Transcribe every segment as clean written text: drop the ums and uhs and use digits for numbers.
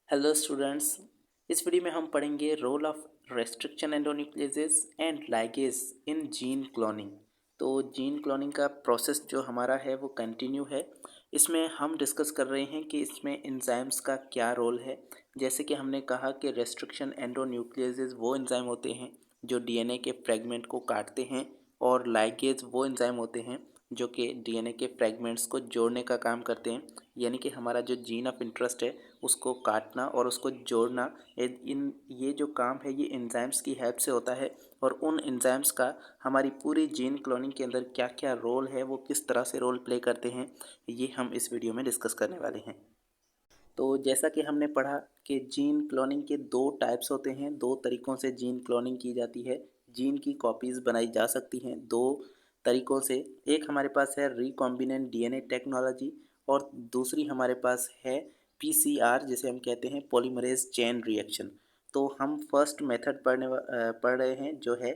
Hello students. इस video में हम पढ़ेंगे role of restriction endonucleases and ligase in gene cloning. तो जीन क्लोनिंग का प्रोसेस जो हमारा है वो कंटिन्यू है। इसमें हम डिस्कस कर रहे हैं कि इसमें एंजाइम्स का क्या रोल है। जैसे कि हमने कहा कि रेस्ट्रिक्शन एंडोन्यूक्लियसेस वो एंजाइम होते हैं जो डीएनए के फ्रेगमेंट को काटते हैं, और लाइगेज वो एंजाइम होते हैं जो कि डीएनए के फ्रेगमेंट्स को जोड़ने का काम करते हैं। यानी कि हमारा जो जीन ऑफ इंटरेस्ट है उसको काटना और उसको जोड़ना, ये जो काम है ये एंजाइम्स की हेल्प से होता है। और उन एंजाइम्स का हमारी पूरी जीन क्लोनिंग के अंदर क्या क्या रोल है, वो किस तरह से रोल प्ले करते हैं, ये हम इस वीडियो में डिस्कस करने वाले हैं। तो जैसा कि हमने पढ़ा कि जीन क्लोनिंग के दो टाइप्स होते हैं, दो तरीक़ों से जीन क्लोनिंग की जाती है। जीन की कॉपीज़ बनाई जा सकती हैं दो तरीक़ों से। एक हमारे पास है रिकॉम्बिनेंट डीएनए टेक्नोलॉजी, और दूसरी हमारे पास है पीसीआर, जिसे हम कहते हैं पॉलीमरेज चेन रिएक्शन। तो हम फर्स्ट मेथड पढ़ रहे हैं जो है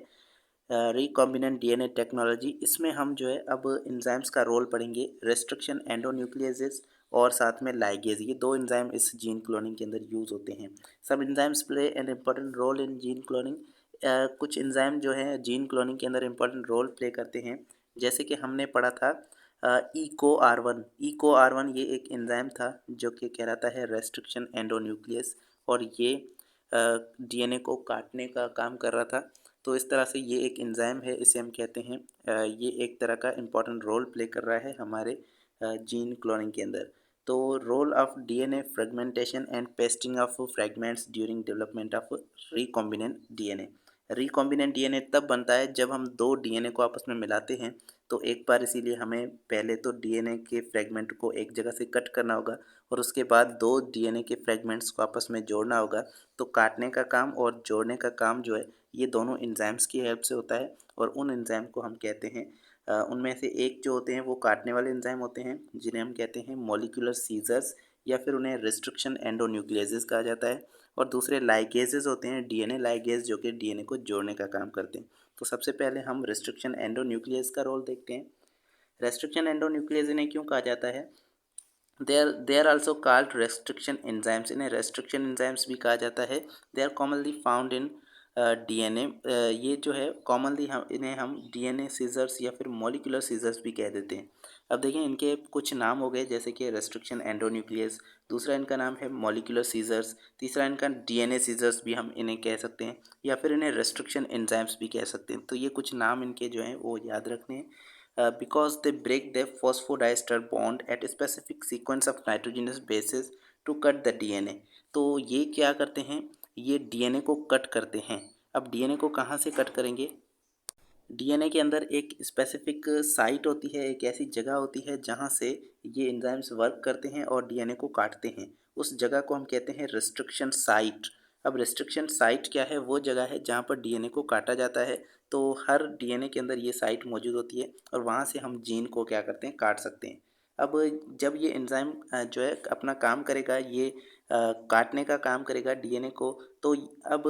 रिकॉम्बिनेंट डीएनए टेक्नोलॉजी। इसमें हम जो है अब एंजाइम्स का रोल पढ़ेंगे, रेस्ट्रिक्शन एंडोन्यूक्लियसेस और साथ में लाइगेज। ये दो एंजाइम इस जीन क्लोनिंग के अंदर यूज़ होते हैं। सब enzymes play an important role in gene cloning. कुछ एंजाइम जो है जीन क्लोनिंग के अंदर इम्पॉर्टेंट रोल प्ले करते हैं। जैसे कि हमने पढ़ा था इको आर वन ये एक एंजाइम था जो कि कहलाता है रेस्ट्रिक्शन एंडोन्यूक्लियस, और ये डीएनए को काटने का काम कर रहा था। तो इस तरह से ये एक एंजाइम है, इसे हम कहते हैं ये एक तरह का इम्पॉर्टेंट रोल प्ले कर रहा है हमारे जीन क्लोनिंग के अंदर। तो role of DNA fragmentation and pasting of fragments during development of recombinant DNA. Recombinant DNA तब बनता है जब हम दो डीएनए को आपस में मिलाते हैं। तो एक बार इसीलिए हमें पहले तो डीएनए के फ्रेगमेंट को एक जगह से कट करना होगा, और उसके बाद दो डीएनए के फ्रेगमेंट्स को आपस में जोड़ना होगा। तो काटने का काम और जोड़ने का काम जो है ये दोनों एंजाइम्स की हेल्प से होता है। और उन एंजाइम को हम कहते हैं उनमें से एक जो होते हैं वो काटने वाले एंजाइम होते हैं, जिन्हें हम कहते हैं मॉलिक्यूलर सीजर्स, या फिर उन्हें रिस्ट्रिक्शन एंडोन्यूक्लियसेस कहा जाता है। और दूसरे लाइगेजेस होते हैं, डीएनए लाइगेज, जो कि डीएनए को जोड़ने का काम करते हैं। तो सबसे पहले हम रिस्ट्रिक्शन एंडोन्यूक्लियस का रोल देखते हैं। रेस्ट्रिक्शन एंडोन्यूक्लियस इन्हें क्यों कहा जाता है? They are also called restriction enzymes. इन्हें रेस्ट्रिक्शन एंजाइम्स भी कहा जाता है। They are commonly found in DNA. ये जो है कॉमनली हम डीएनए सीजर्स या फिर मॉलिक्यूलर सीजर्स भी कह देते हैं। अब देखिए इनके कुछ नाम हो गए, जैसे कि रेस्ट्रिक्शन एंडोन्यूक्लियस, दूसरा इनका नाम है मॉलिक्यूलर सीजर्स, तीसरा इनका डीएनए सीजर्स भी हम इन्हें कह सकते हैं, या फिर इन्हें रेस्ट्रिक्शन एंजाइम्स भी कह सकते हैं। तो ये कुछ नाम इनके जो हैं वो याद रखने हैं। Because they break the phosphodiester bond at a specific sequence of nitrogenous bases to cut the DNA। तो ये क्या करते हैं, ये डीएनए को कट करते हैं। अब डीएनए को कहाँ से कट करेंगे? डीएनए के अंदर एक स्पेसिफिक साइट होती है, एक ऐसी जगह होती है जहाँ से ये एंजाइम्स वर्क करते हैं और डीएनए को काटते हैं। उस जगह को हम कहते हैं रिस्ट्रिक्शन साइट। अब रिस्ट्रिक्शन साइट क्या है? वो जगह है जहाँ पर डीएनए को काटा जाता है। तो हर डीएनए के अंदर ये साइट मौजूद होती है, और वहाँ से हम जीन को क्या करते हैं, काट सकते हैं। अब जब ये एंजाइम जो है अपना काम करेगा, ये काटने का काम करेगा डीएनए को, तो अब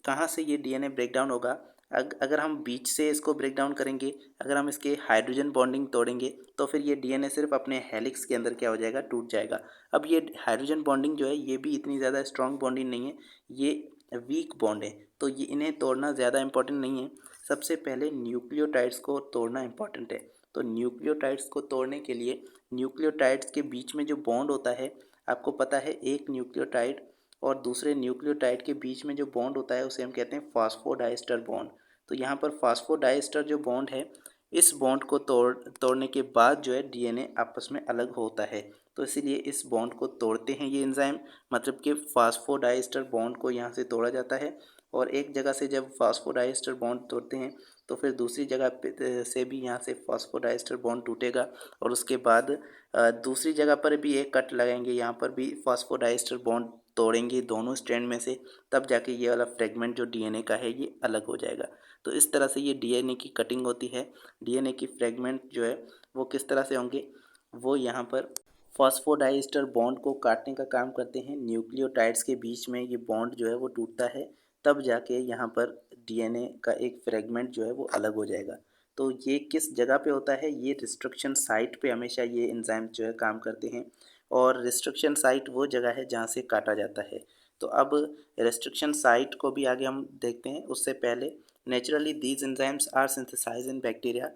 कहाँ से ये डीएनए ब्रेक डाउन होगा? अगर हम बीच से इसको ब्रेक डाउन करेंगे, अगर हम इसके हाइड्रोजन बॉन्डिंग तोड़ेंगे, तो फिर ये डीएनए सिर्फ अपने हेलिक्स के अंदर क्या हो जाएगा, टूट जाएगा। अब ये हाइड्रोजन बॉन्डिंग जो है ये भी इतनी ज़्यादा स्ट्रॉन्ग बॉन्डिंग नहीं है, ये वीक बॉन्ड है। तो ये इन्हें तोड़ना ज़्यादा इंपॉर्टेंट नहीं है। सबसे पहले न्यूक्लियोटाइड्स को तोड़ना इंपॉर्टेंट है। तो न्यूक्लियोटाइड्स को तोड़ने के लिए न्यूक्लियोटाइड्स के बीच में जो बॉन्ड होता है, आपको पता है एक न्यूक्लियोटाइड और दूसरे न्यूक्लियोटाइड के बीच में जो बॉन्ड होता है उसे हम कहते हैं फास्फोडाइस्टर बॉन्ड। तो यहाँ पर फास्फोडाइस्टर जो बॉन्ड है, इस बॉन्ड को तोड़ने के बाद जो है डीएनए आपस में अलग होता है। तो इसीलिए इस बॉन्ड को तोड़ते हैं ये एंजाइम, मतलब कि फास्फोडाइस्टर बॉन्ड को यहाँ से तोड़ा जाता है। और एक जगह से जब फास्फोडाइस्टर बॉन्ड तोड़ते हैं, तो फिर दूसरी जगह से भी यहाँ से फास्फोडाइस्टर बॉन्ड टूटेगा, और उसके बाद दूसरी जगह पर भी एक कट लगाएंगे, यहाँ पर भी फास्फोडाइस्टर बॉन्ड तोड़ेंगे दोनों स्ट्रैंड में से, तब जाके ये वाला फ्रेगमेंट जो डीएनए का है ये अलग हो जाएगा। तो इस तरह से ये डीएनए की कटिंग होती है। डीएनए की फ्रेगमेंट जो है वो किस तरह से होंगे, वो यहाँ पर फॉस्फोडाइस्टर बॉन्ड को काटने का काम करते हैं। न्यूक्लियोटाइड्स के बीच में ये बॉन्ड जो है वो टूटता है, तब जाके यहाँ पर डीएनए का एक फ्रेगमेंट जो है वो अलग हो जाएगा। तो ये किस जगह पे होता है? ये रिस्ट्रिक्शन साइट पे हमेशा ये एंजाइम जो है काम करते हैं। और रिस्ट्रिक्शन साइट वो जगह है जहाँ से काटा जाता है। तो अब रिस्ट्रिक्शन साइट को भी आगे हम देखते हैं, उससे पहले naturally these enzymes are synthesize in bacteria.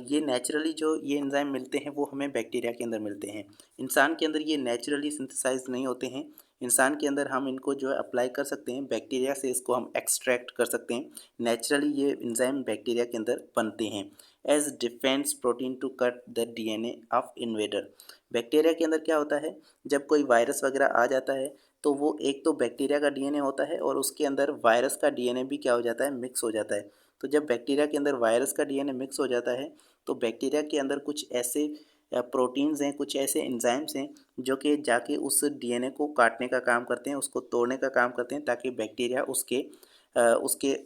ये नेचुरली जो ये एंजाइम मिलते हैं वो हमें बैक्टीरिया के अंदर मिलते हैं। इंसान के अंदर ये नेचुरली सिंथेसाइज नहीं होते हैं। इंसान के अंदर हम इनको जो है अप्लाई कर सकते हैं, बैक्टीरिया से इसको हम एक्सट्रैक्ट कर सकते हैं। नेचुरली ये एंजाइम बैक्टीरिया के अंदर बनते हैं as defence protein to cut the DNA of invader. Bacteria के अंदर क्या होता है, जब कोई वायरस वगैरह आ जाता है तो वो एक तो बैक्टीरिया का डीएनए होता है और उसके अंदर वायरस का डीएनए भी क्या हो जाता है, मिक्स हो जाता है। तो जब बैक्टीरिया के अंदर वायरस का डीएनए मिक्स हो जाता है तो बैक्टीरिया के अंदर कुछ ऐसे प्रोटीन्स हैं, कुछ ऐसे एंजाइम्स हैं जो कि जाके उस डीएनए को काटने का काम करते हैं, उसको तोड़ने का काम करते हैं, ताकि बैक्टीरिया उसके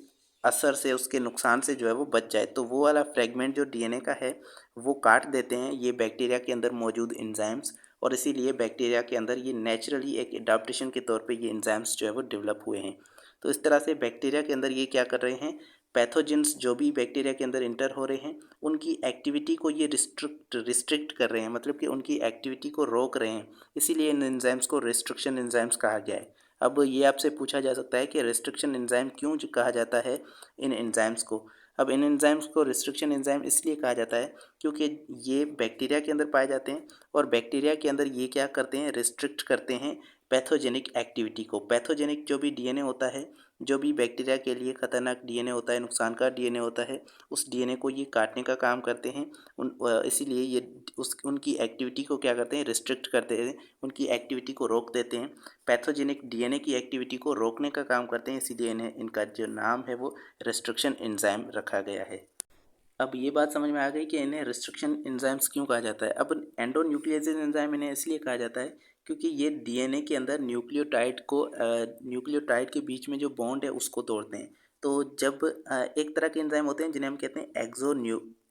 असर से, उसके नुकसान से जो है वो बच जाए। तो वो वाला फ्रेगमेंट जो डीएनए का है वो काट देते हैं ये बैक्टीरिया के अंदर मौजूद एंजाइम्स, और इसीलिए बैक्टीरिया के अंदर ये नेचुरली एक एडाप्टेशन के तौर पे ये एंजाइम्स जो है वो डेवलप हुए हैं। तो इस तरह से बैक्टीरिया के अंदर ये क्या कर रहे हैं, पैथोजेंस जो भी बैक्टीरिया के अंदर इंटर हो रहे हैं उनकी एक्टिविटी को ये रिस्ट्रिक्ट कर रहे हैं, मतलब कि उनकी एक्टिविटी को रोक रहे हैं। इसीलिए इन एंजाइम्स को रिस्ट्रिक्शन एंजाइम्स कहा गया है। अब ये आपसे पूछा जा सकता है कि रिस्ट्रिक्शन एंजाइम क्यों कहा जाता है इन एंजाइम्स को। अब इन एंजाइम्स को रिस्ट्रिक्शन एंजाइम इसलिए कहा जाता है क्योंकि ये बैक्टीरिया के अंदर पाए जाते हैं और बैक्टीरिया के अंदर ये क्या करते हैं, रिस्ट्रिक्ट करते हैं पैथोजेनिक एक्टिविटी को। पैथोजेनिक जो भी डीएनए होता है, जो भी बैक्टीरिया के लिए खतरनाक डीएनए होता है, नुकसान का डीएनए होता है, उस डीएनए को ये काटने का काम करते हैं। इसीलिए ये उनकी एक्टिविटी को क्या करते हैं, रिस्ट्रिक्ट करते हैं, उनकी एक्टिविटी को रोक देते हैं। पैथोजेनिक डीएनए की एक्टिविटी को रोकने का काम करते हैं, इसीलिए इन्हें इनका जो नाम है वो रिस्ट्रिक्शन एंजाइम रखा गया है। अब ये बात समझ में आ गई कि इन्हें रिस्ट्रिक्शन एंजाइम्स क्यों कहा जाता है। अब एंडोन्यूक्लियाजेज एंजाइम इन्हें इसलिए कहा जाता है क्योंकि ये डीएनए के अंदर न्यूक्लियोटाइड के बीच में जो बॉन्ड है उसको तोड़ते हैं। तो जब एक तरह के एंजाइम होते हैं जिन्हें हम कहते हैं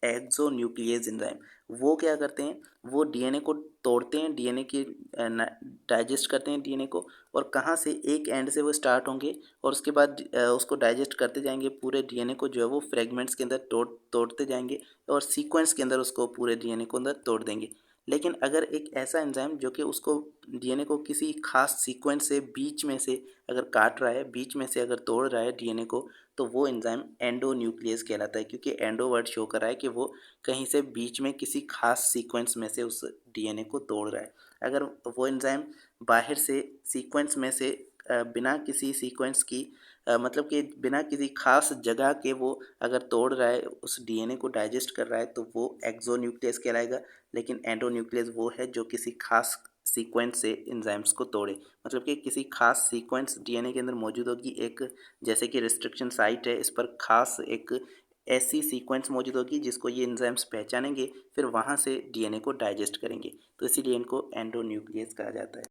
एक्सोन्यूक्लियेज एंजाइम, वो क्या करते हैं, वो डीएनए को तोड़ते हैं, डीएनए की डाइजेस्ट करते हैं डीएनए को, और कहाँ से एक एंड से वो स्टार्ट होंगे और उसके बाद उसको डाइजेस्ट करते जाएंगे, पूरे डीएनए को जो है वो फ्रेगमेंट्स के अंदर तोड़ते जाएंगे और सीक्वेंस के अंदर उसको पूरे डीएनए को अंदर तोड़ देंगे। लेकिन अगर एक ऐसा एंजाइम जो कि उसको डीएनए को किसी खास सीक्वेंस से बीच में से अगर काट रहा है, बीच में से अगर तोड़ रहा है डीएनए को, तो वो एंजाइम एंडोन्यूक्लियस कहलाता है, क्योंकि एंडो वर्ड शो कर रहा है कि वो कहीं से बीच में किसी खास सीक्वेंस में से उस डीएनए को तोड़ रहा है। अगर वो एंजाइम बाहर से सीक्वेंस में से बिना किसी सीक्वेंस की मतलब कि बिना किसी खास जगह के वो अगर तोड़ रहा है, उस डीएनए को डाइजेस्ट कर रहा है, तो वो एक्सोन्यूक्लियस कहलाएगा। लेकिन एंडोन्यूक्लियस वो है जो किसी खास सीक्वेंस से एंजाइम्स को तोड़े, मतलब कि किसी खास सीक्वेंस डीएनए के अंदर मौजूद होगी, एक जैसे कि रिस्ट्रिक्शन साइट है, इस पर खास एक ऐसी सीक्वेंस मौजूद होगी जिसको ये एंजाइम्स पहचानेंगे, फिर वहाँ से डीएनए को डाइजेस्ट करेंगे, तो इसीलिए इनको एंडोन्यूक्लियस कहा जाता है।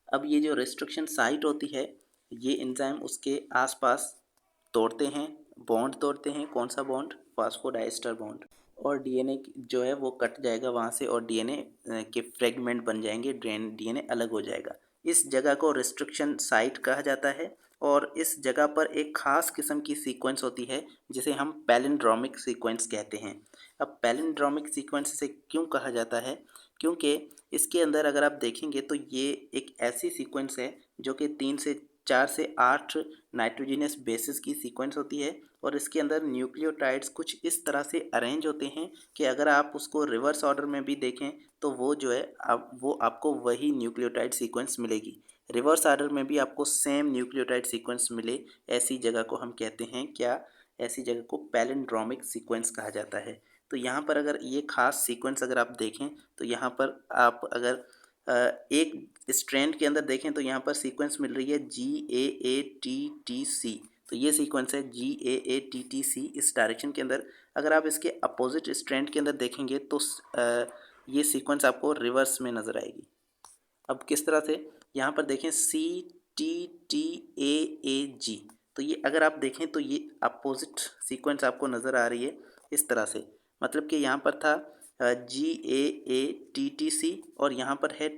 अब ये जो रिस्ट्रिक्शन साइट होती है, ये एंजाइम उसके आसपास तोड़ते हैं, बॉन्ड तोड़ते हैं। कौन सा बॉन्ड? Phosphodiester bond. और डीएनए जो है वो कट जाएगा वहाँ से और डीएनए के फ्रेगमेंट बन जाएंगे, डीएनए अलग हो जाएगा। इस जगह को रिस्ट्रिक्शन साइट कहा जाता है और इस जगह पर एक ख़ास किस्म की सीक्वेंस होती है जिसे हम पैलिंड्रोमिक सीक्वेंस कहते हैं। अब पैलिंड्रोमिक सीक्वेंस से क्यों कहा जाता है? क्योंकि इसके अंदर अगर आप देखेंगे तो ये एक ऐसी सीक्वेंस है जो कि 4 से 8 नाइट्रोजनस बेसिस की सीक्वेंस होती है और इसके अंदर न्यूक्लियोटाइड्स कुछ इस तरह से अरेंज होते हैं कि अगर आप उसको रिवर्स ऑर्डर में भी देखें तो वो जो है वो आपको वही न्यूक्लियोटाइड सीक्वेंस मिलेगी। रिवर्स ऑर्डर में भी आपको सेम न्यूक्लियोटाइड सीक्वेंस मिले, ऐसी जगह को हम कहते हैं क्या? ऐसी जगह को पैलिंड्रोमिक सीक्वेंस कहा जाता है। तो यहाँ पर अगर ये खास सीक्वेंस अगर आप देखें तो यहाँ पर आप अगर एक स्ट्रैंड के अंदर देखें तो यहाँ पर सीक्वेंस मिल रही है GAATTC। तो ये सीक्वेंस है GAATTC इस डायरेक्शन के अंदर। अगर आप इसके अपोजिट स्ट्रैंड के अंदर देखेंगे तो ये सीक्वेंस आपको रिवर्स में नज़र आएगी। अब किस तरह से? यहाँ पर देखें CTTAAG। तो ये अगर आप देखें तो ये अपोजिट सीक्वेंस आपको नज़र आ रही है इस तरह से, मतलब कि यहाँ पर था GAATTC और यहाँ पर है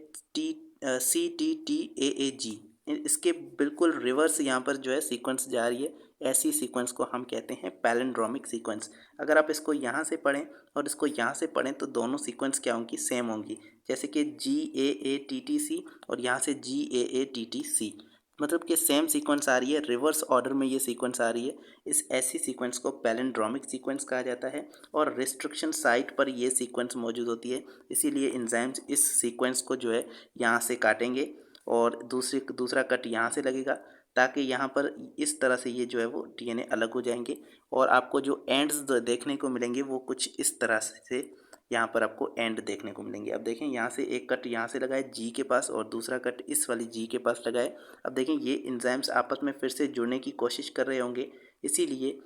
CTTAAG। इसके बिल्कुल रिवर्स यहाँ पर जो है सीक्वेंस जा रही है, ऐसी सीक्वेंस को हम कहते हैं पैलिंड्रोमिक सीक्वेंस। अगर आप इसको यहाँ से पढ़ें और इसको यहाँ से पढ़ें तो दोनों सीक्वेंस क्या होंगी, सेम होंगी। जैसे कि GAATTC और यहाँ से GAATTC, मतलब कि सेम सीक्वेंस आ रही है, रिवर्स ऑर्डर में ये सीक्वेंस आ रही है। इस ऐसी सीक्वेंस को पैलिंड्रोमिक सीक्वेंस कहा जाता है और रिस्ट्रिक्शन साइट पर ये सीक्वेंस मौजूद होती है। इसीलिए एंजाइम्स इस सीक्वेंस को जो है यहाँ से काटेंगे और दूसरा कट यहाँ से लगेगा, ताकि यहाँ पर इस तरह से ये जो है वो DNA अलग हो जाएंगे और आपको जो एंड्स देखने को मिलेंगे वो कुछ इस तरह से यहाँ पर आपको एंड देखने को मिलेंगे। अब देखें यहाँ से एक कट यहाँ से लगा है G के पास और दूसरा कट इस वाली G के पास लगा है। अब देखें ये एंजाइम्स आपस में फिर से जुड़ने की कोशिश कर रहे होंगे, इसीलिए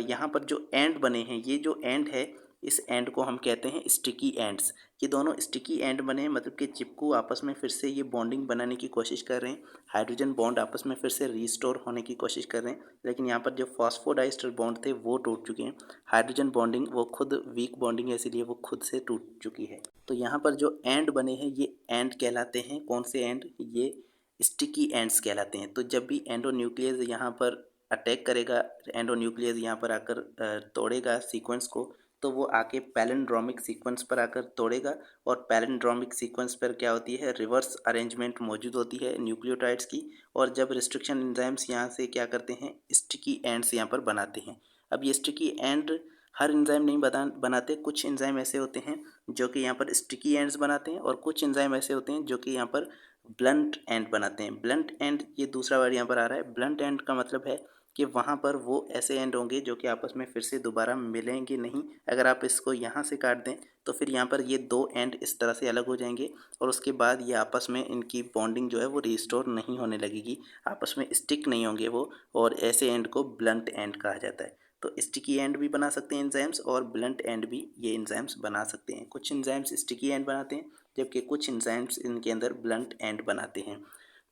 यहाँ पर जो एंड बने हैं, ये जो एंड है इस एंड को हम कहते हैं स्टिकी एंड्स। ये दोनों स्टिकी एंड बने हैं, मतलब कि चिपकू आपस में फिर से ये बॉन्डिंग बनाने की कोशिश कर रहे हैं, हाइड्रोजन बॉन्ड आपस में फिर से रीस्टोर होने की कोशिश कर रहे हैं। लेकिन यहाँ पर जो फॉस्फोडाइस्टर बॉन्ड थे वो टूट चुके हैं, हाइड्रोजन बॉन्डिंग वो खुद वीक बॉन्डिंग है, इसीलिए वो खुद से टूट चुकी है। तो यहाँ पर जो एंड बने हैं ये एंड कहलाते हैं। कौन से एंड? ये स्टिकी एंड्स कहलाते हैं। तो जब भी एंडोन्यूक्लियस यहाँ पर अटैक करेगा, एंडोन्यूक्लियस यहाँ पर आकर तोड़ेगा सीक्वेंस को, तो वो आके पैलिंड्रोमिक सीक्वेंस पर आकर तोड़ेगा और पैलिंड्रोमिक सीक्वेंस पर क्या होती है, रिवर्स अरेंजमेंट मौजूद होती है न्यूक्लियोटाइड्स की। और जब रिस्ट्रिक्शन एंजाइम्स यहाँ से क्या करते हैं, स्टिकी एंड्स यहाँ पर बनाते हैं। अब ये स्टिकी एंड हर एंजाइम नहीं बनाते, कुछ एंजाइम ऐसे होते हैं जो कि यहाँ पर स्टिकी एंड्स बनाते हैं और कुछ एंजाइम ऐसे होते हैं जो कि यहाँ पर ब्लंट एंड बनाते हैं। ब्लंट एंड, ये दूसरा वर्ड यहाँ पर आ रहा है। ब्लंट एंड का मतलब है कि वहाँ पर वो ऐसे एंड होंगे जो कि आपस में फिर से दोबारा मिलेंगे नहीं। अगर आप इसको यहाँ से काट दें तो फिर यहाँ पर ये दो एंड इस तरह से अलग हो जाएंगे और उसके बाद ये आपस में इनकी बॉन्डिंग जो है वो रिस्टोर नहीं होने लगेगी, आपस में स्टिक नहीं होंगे वो, और ऐसे एंड को ब्लंट एंड कहा जाता है। तो स्टिकी एंड भी बना सकते हैं एंजाइम्स और ब्लंट एंड भी ये एंजाइम्स बना सकते हैं। कुछ एंजाइम्स स्टिकी एंड बनाते हैं जबकि कुछ एंजाइम्स इनके अंदर ब्लंट एंड बनाते हैं।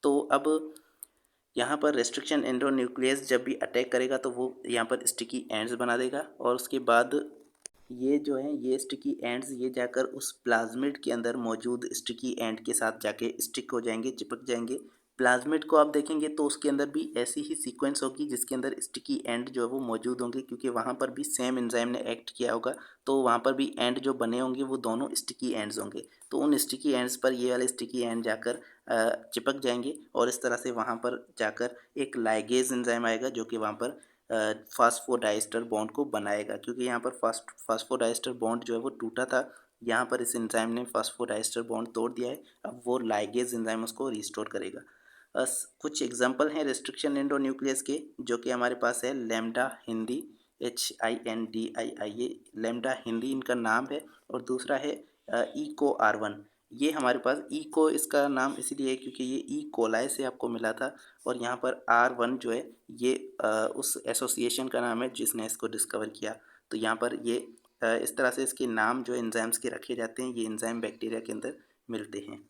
तो अब यहाँ पर रेस्ट्रिक्शन एंडोन्यूक्लियस जब भी अटैक करेगा तो वो यहाँ पर स्टिकी एंड्स बना देगा और उसके बाद ये जो है ये स्टिकी एंड्स ये जाकर उस प्लाज्मिड के अंदर मौजूद स्टिकी एंड के साथ जाके स्टिक हो जाएंगे, चिपक जाएंगे। प्लाज्मिड को आप देखेंगे तो उसके अंदर भी ऐसी ही सीक्वेंस होगी जिसके अंदर स्टिकी एंड जो है वो मौजूद होंगे, क्योंकि वहाँ पर भी सेम एंजाइम ने एक्ट किया होगा, तो वहाँ पर भी एंड जो बने होंगे वो दोनों स्टिकी एंड्स होंगे। तो उन स्टिकी एंड्स पर ये वाले स्टिकी एंड जाकर चिपक जाएंगे और इस तरह से वहाँ पर जाकर एक लाइगेज एंजाइम आएगा जो कि वहाँ पर फास्फोडाइस्टर बॉन्ड को बनाएगा, क्योंकि यहाँ पर फास्फोडाइस्टर बॉन्ड जो है वो टूटा था। यहाँ पर इस एंजाइम ने फास्फोडाइस्टर बॉन्ड तोड़ दिया है, अब वो लाइगेज एंजाइम उसको रिस्टोर करेगा। कुछ एग्जांपल हैं रेस्ट्रिक्शन एंडोन्यूक्लियस के जो कि हमारे पास है। लैम्डा हिंदी, HINDII, ये लैम्डा हिंदी इनका नाम है। और दूसरा है इको R1, ये हमारे पास इको इसका नाम इसीलिए है क्योंकि ये ई कोलाई से आपको मिला था। और यहाँ पर R1 जो है ये उस एसोसिएशन का नाम है जिसने इसको डिस्कवर किया। तो यहाँ पर ये इस तरह से इसके नाम जो एंजाइम्स के रखे जाते हैं, ये एंजाइम बैक्टीरिया के अंदर मिलते हैं।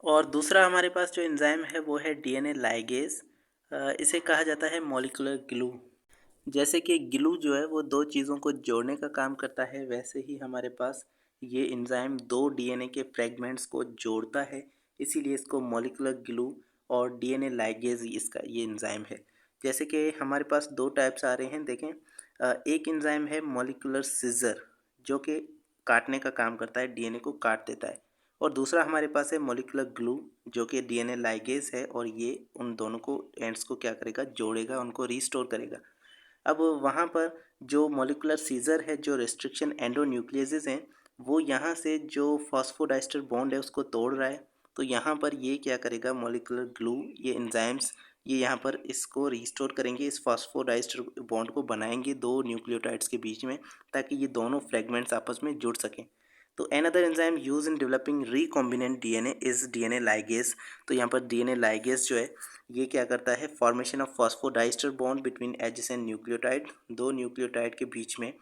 और दूसरा हमारे पास जो एंजाइम है वो है DNA लाइगेज। इसे कहा जाता है मॉलिक्यूलर ग्लू। जैसे कि ग्लू जो है वो दो चीज़ों को जोड़ने का काम करता है, वैसे ही हमारे पास ये एंजाइम दो DNA के फ्रेगमेंट्स को जोड़ता है, इसीलिए इसको मॉलिक्यूलर ग्लू और DNA लाइगेज इसका ये एंजाइम है। जैसे कि हमारे पास दो टाइप्स आ रहे हैं, देखें। एक एंजाइम है मॉलिक्यूलर सीजर जो कि काटने का काम करता है, DNA को काट देता है। और दूसरा हमारे पास है मॉलिक्यूलर ग्लू जो कि DNA लाइगेज है और ये उन दोनों को एंड्स को क्या करेगा, जोड़ेगा, उनको रीस्टोर करेगा। अब वहाँ पर जो मॉलिक्यूलर सीजर है, जो रेस्ट्रिक्शन एंडोन्यूक्लियसेस हैं, वो यहाँ से जो फॉस्फोडाइस्टर बॉन्ड है उसको तोड़ रहा है। तो यहाँ पर ये क्या करेगा, मॉलिक्यूलर ग्लू, ये एंजाइम्स ये यहाँ पर इसको रीस्टोर करेंगे, इस फॉस्फोडाइस्टर बॉन्ड को बनाएंगे दो न्यूक्लियोटाइड्स के बीच में, ताकि ये दोनों फ्रेगमेंट्स आपस में जुड़ सकें। तो another enzyme used in developing recombinant DNA is DNA ligase। तो यहाँ पर DNA ligase जो है ये क्या करता है, formation of phosphodiester bond between adjacent nucleotide, दो न्यूक्लियोटाइड के बीच में,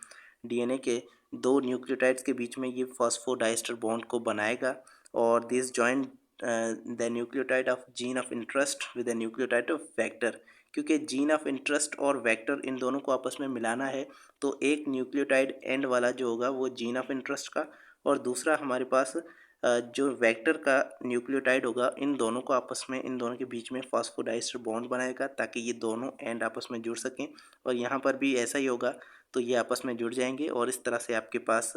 DNA के दो न्यूक्लियोटाइड्स के बीच में ये फॉस्फोडाइस्टर बॉन्ड को बनाएगा। और this join the nucleotide of gene of interest with the nucleotide of vector, क्योंकि जीन ऑफ इंटरेस्ट और वेक्टर इन दोनों को आपस में मिलाना है। तो एक न्यूक्लियोटाइड एंड वाला जो होगा वो जीन ऑफ इंटरेस्ट का और दूसरा हमारे पास जो वेक्टर का न्यूक्लियोटाइड होगा इन दोनों को आपस में, इन दोनों के बीच में फॉस्फोडाइस्टर बॉन्ड बनाएगा ताकि ये दोनों एंड आपस में जुड़ सकें, और यहाँ पर भी ऐसा ही होगा, तो ये आपस में जुड़ जाएंगे और इस तरह से आपके पास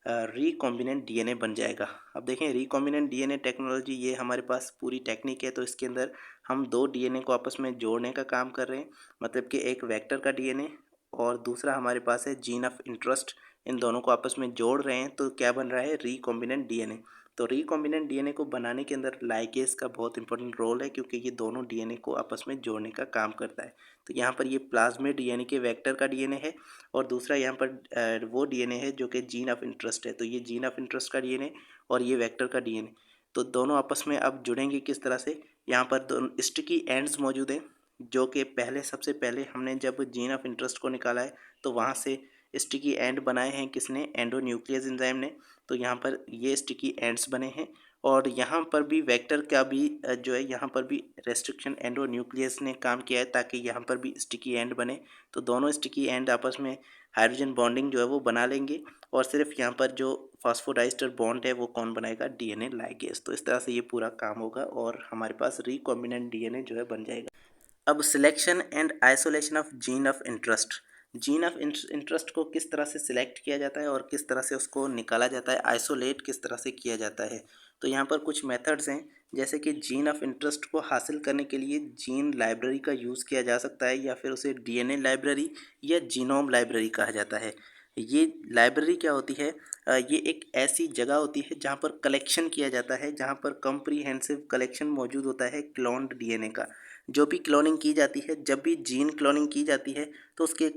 रिकॉम्बिनेंट डीएनए बन जाएगा। अब देखें रिकॉम्बिनेंट डीएनए टेक्नोलॉजी, ये हमारे पास पूरी टेक्निक है। तो इसके अंदर हम दो डीएनए को आपस में जोड़ने का काम कर रहे हैं, मतलब कि एक वेक्टर का डीएनए और दूसरा हमारे पास है जीन ऑफ इंटरेस्ट, इन दोनों को आपस में जोड़ रहे हैं, तो क्या बन रहा है, रिकॉम्बिनेंट डीएनए। तो रिकॉम्बिनेंट डीएनए को बनाने के अंदर लाइगेज का बहुत इंपॉर्टेंट रोल है, क्योंकि ये दोनों डीएनए को आपस में जोड़ने का काम करता है। तो यहाँ पर ये प्लाज्मिड यानी कि वेक्टर का डीएनए है, और दूसरा यहाँ पर वो डीएनए है जो कि जीन ऑफ इंटरेस्ट है। तो ये जीन ऑफ इंटरेस्ट का डीएनए और ये वेक्टर का डीएनए, तो दोनों आपस में अब जुड़ेंगे किस तरह से, यहाँ पर दोनों स्टिकी एंड्स मौजूद हैं, जो कि सबसे पहले हमने जब जीन ऑफ इंटरेस्ट को निकाला है तो वहाँ से स्टिकी एंड बनाए हैं किसने, एंडोन्यूक्लियस एंजाइम ने। तो यहाँ पर ये स्टिकी एंड्स बने हैं, और यहाँ पर भी वेक्टर का भी जो है, यहाँ पर भी रेस्ट्रिक्शन एंडोन्यूक्लियस ने काम किया है ताकि यहाँ पर भी स्टिकी एंड बने। तो दोनों स्टिकी एंड आपस में हाइड्रोजन बॉन्डिंग जो है वो बना लेंगे, और सिर्फ यहाँ पर जो फॉस्फोडाइस्टर बॉन्ड है वो कौन बनाएगा, डीएनए लाइगेज। तो इस तरह से ये पूरा काम होगा और हमारे पास रिकॉम्बिनेंट डीएनए जो है बन जाएगा। अब selection and isolation of gene of interest, gene of interest को किस तरह से सिलेक्ट किया जाता है और किस तरह से उसको निकाला जाता है, आइसोलेट किस तरह से किया जाता है। तो यहाँ पर कुछ मेथड्स हैं, जैसे कि जीन ऑफ इंटरेस्ट को हासिल करने के लिए जीन लाइब्रेरी का यूज़ किया जा सकता है, या फिर उसे डीएनए लाइब्रेरी या जीनोम लाइब्रेरी कहा जाता है। ये लाइब्रेरी क्या होती है, ये एक ऐसी जगह होती है जहाँ पर कलेक्शन किया जाता है, जहाँ पर कम्प्रीहेंसिव कलेक्शन मौजूद होता है क्लोन्ड डीएनए का। जो भी क्लोनिंग की जाती है, जब भी जीन क्लोनिंग की जाती है तो उसके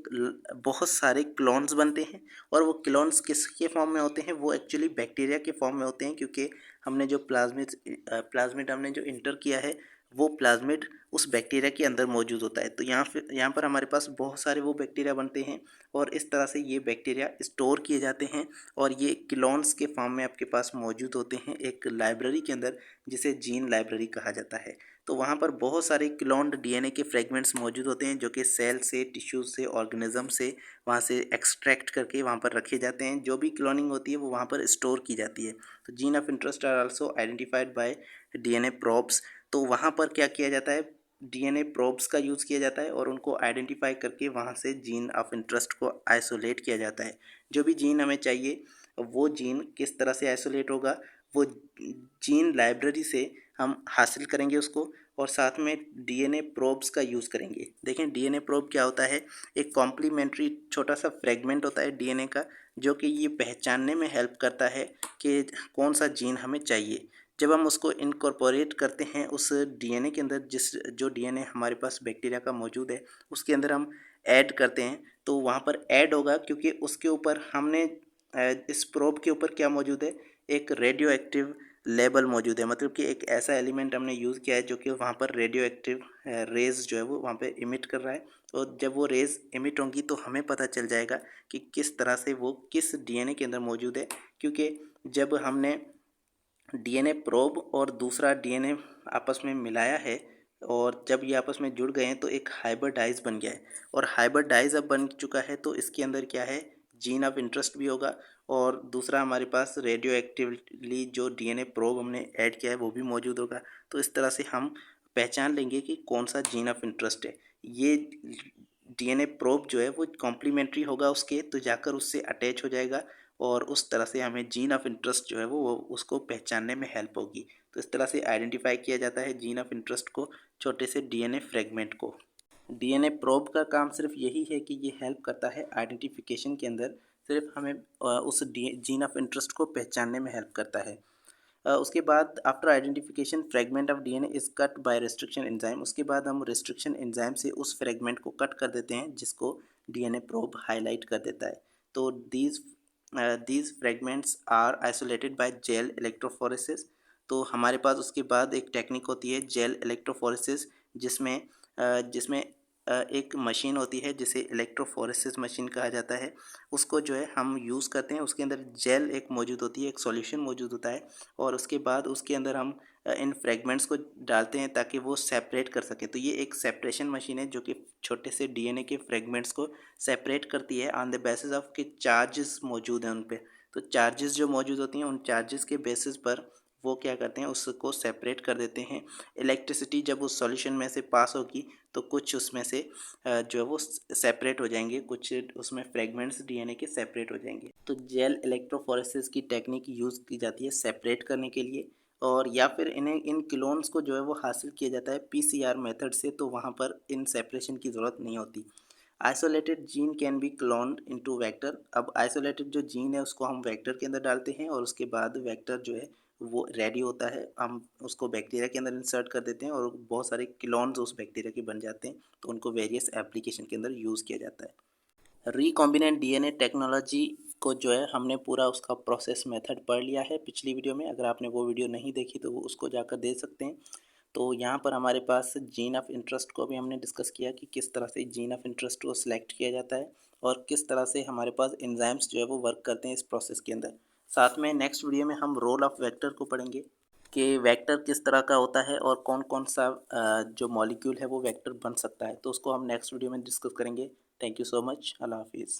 बहुत सारे क्लोन्स बनते हैं, और वो क्लोन्स किसके फॉर्म में होते हैं, वो एक्चुअली बैक्टीरिया के फॉर्म में होते हैं, क्योंकि हमने जो प्लाज्मिड हमने जो इंटर किया है वो प्लाज्मिड उस बैक्टीरिया के अंदर मौजूद होता है। तो यहाँ पर हमारे पास बहुत सारे वो बैक्टीरिया बनते हैं, और इस तरह से ये बैक्टीरिया स्टोर किए जाते हैं, और ये क्लोन्स के फॉर्म में आपके पास मौजूद होते हैं एक लाइब्रेरी के अंदर, जिसे जीन लाइब्रेरी कहा जाता है। तो वहाँ पर बहुत सारे क्लोन्ड डीएनए के फ्रेगमेंट्स मौजूद होते हैं, जो कि सेल से, टिश्यूज से, ऑर्गेनिज्म से वहाँ से एक्सट्रैक्ट करके वहाँ पर रखे जाते हैं। जो भी क्लोनिंग होती है वो वहाँ पर स्टोर की जाती है। तो gene of interest are also identified by DNA probes. तो वहाँ पर क्या किया जाता है, डीएनए प्रोब्स का यूज़ किया जाता है, और उनको आइडेंटिफाई करके वहाँ से जीन ऑफ इंटरेस्ट को आइसोलेट किया जाता है। जो भी जीन हमें चाहिए वो जीन किस तरह से आइसोलेट होगा, वो जीन लाइब्रेरी से हम हासिल करेंगे उसको, और साथ में डीएनए प्रोब्स का यूज़ करेंगे। देखें डीएनए प्रोब क्या होता है, एक कॉम्प्लीमेंट्री छोटा सा फ्रेगमेंट होता है डीएनए का, जो कि ये पहचानने में हेल्प करता है कि कौन सा जीन हमें चाहिए। जब हम उसको इनकॉर्पोरेट करते हैं उस डीएनए के अंदर, जो डीएनए हमारे पास बैक्टीरिया का मौजूद है उसके अंदर हम ऐड करते हैं, तो वहाँ पर ऐड होगा, क्योंकि उसके ऊपर हमने इस प्रोब के ऊपर क्या मौजूद है, एक रेडियो एक्टिव लेबल मौजूद है, मतलब कि एक ऐसा एलिमेंट हमने यूज़ किया है जो कि वहाँ पर रेडियो एक्टिव रेज़ जो है वो वहाँ पे इमिट कर रहा है। और जब वो रेज़ इमिट होंगी तो हमें पता चल जाएगा कि किस तरह से वो किस डीएनए के अंदर मौजूद है, क्योंकि जब हमने डीएनए प्रोब और दूसरा डीएनए आपस में मिलाया है, और जब ये आपस में जुड़ गए हैं तो एक हाइब्रिडाइज बन गया है, और हाइब्रिडाइज अब बन चुका है, तो इसके अंदर क्या है, जीन ऑफ इंटरेस्ट भी होगा, और दूसरा हमारे पास रेडियो एक्टिवली जो डीएनए प्रोब हमने ऐड किया है वो भी मौजूद होगा। तो इस तरह से हम पहचान लेंगे कि कौन सा जीन ऑफ इंटरेस्ट है। ये डीएनए प्रोब जो है वो कॉम्प्लीमेंट्री होगा उसके, तो जाकर उससे अटैच हो जाएगा, और उस तरह से हमें जीन ऑफ इंटरेस्ट जो है वो उसको पहचानने में हेल्प होगी। तो इस तरह से आइडेंटिफाई किया जाता है जीन ऑफ इंटरेस्ट को, छोटे से डीएनए फ्रेगमेंट को। डीएनए प्रोब का काम सिर्फ यही है कि ये हेल्प करता है आइडेंटिफिकेशन के अंदर, सिर्फ हमें उस जीन ऑफ इंटरेस्ट को पहचानने में हेल्प करता है। उसके बाद after identification fragment of DNA is cut by restriction enzyme, उसके बाद हम रेस्ट्रिक्शन एंजाइम से उस फ्रेगमेंट को कट कर देते हैं जिसको डीएनए प्रोब हाईलाइट कर देता है। तो these fragments are isolated by gel electrophoresis. तो हमारे पास उसके बाद एक टेक्निक होती है जेल इलेक्ट्रोफोरेसिस, जिसमें एक मशीन होती है जिसे इलेक्ट्रोफोरेसिस मशीन कहा जाता है। उसको जो है हम यूज़ करते हैं, उसके अंदर जेल एक मौजूद होती है, एक सॉल्यूशन मौजूद होता है, और उसके बाद उसके अंदर हम इन फ्रेगमेंट्स को डालते हैं ताकि वो सेपरेट कर सके। तो ये एक सेपरेशन मशीन है जो कि छोटे से डीएनए के फ्रेगमेंट्स को सेपरेट करती है ऑन द बेसिस ऑफ के चार्जेस मौजूद हैं उन पे। तो चार्जेस जो मौजूद होती हैं उन चार्जेस के बेसिस पर वो क्या करते हैं, उसको सेपरेट कर देते हैं। इलेक्ट्रिसिटी जब उस सॉल्यूशन में से पास होगी तो कुछ उसमें से जो है वो सेपरेट हो जाएंगे, कुछ उसमें फ्रेगमेंट्स डीएनए के सेपरेट हो जाएंगे। तो जेल इलेक्ट्रोफोरेसिस की टेक्निक यूज़ की जाती है सेपरेट करने के लिए, और या फिर इन क्लोन्स को जो है वो हासिल किया जाता है पीसीआर मेथड से, तो वहाँ पर इन सेपरेशन की ज़रूरत नहीं होती। Isolated gene can be cloned into vector. अब आइसोलेटेड जो जीन है उसको हम वेक्टर के अंदर डालते हैं और उसके बाद वेक्टर जो है वो रेडी होता है, हम उसको बैक्टीरिया के अंदर इंसर्ट कर देते हैं और बहुत सारे क्लोन्स उस बैक्टीरिया के बन जाते हैं, तो उनको वेरियस एप्लीकेशन के अंदर यूज़ किया जाता है। रिकॉम्बिनेंट डीएनए टेक्नोलॉजी को जो है हमने पूरा उसका प्रोसेस मेथड पढ़ लिया है पिछली वीडियो में। अगर आपने वो वीडियो नहीं देखी तो वो उसको जाकर देख सकते हैं। तो यहाँ पर हमारे पास जीन ऑफ इंटरेस्ट को भी हमने डिस्कस किया कि किस तरह से जीन ऑफ इंटरेस्ट को सिलेक्ट किया जाता है और किस तरह से हमारे पास एंजाइम्स जो है वो वर्क करते हैं इस प्रोसेस के अंदर। साथ में नेक्स्ट वीडियो में हम रोल ऑफ वेक्टर को पढ़ेंगे कि वेक्टर किस तरह का होता है और कौन कौन सा जो मॉलिक्यूल है वो वेक्टर बन सकता है, तो उसको हम नेक्स्ट वीडियो में डिस्कस करेंगे। Thank you so much. अल्लाह हाफिज़।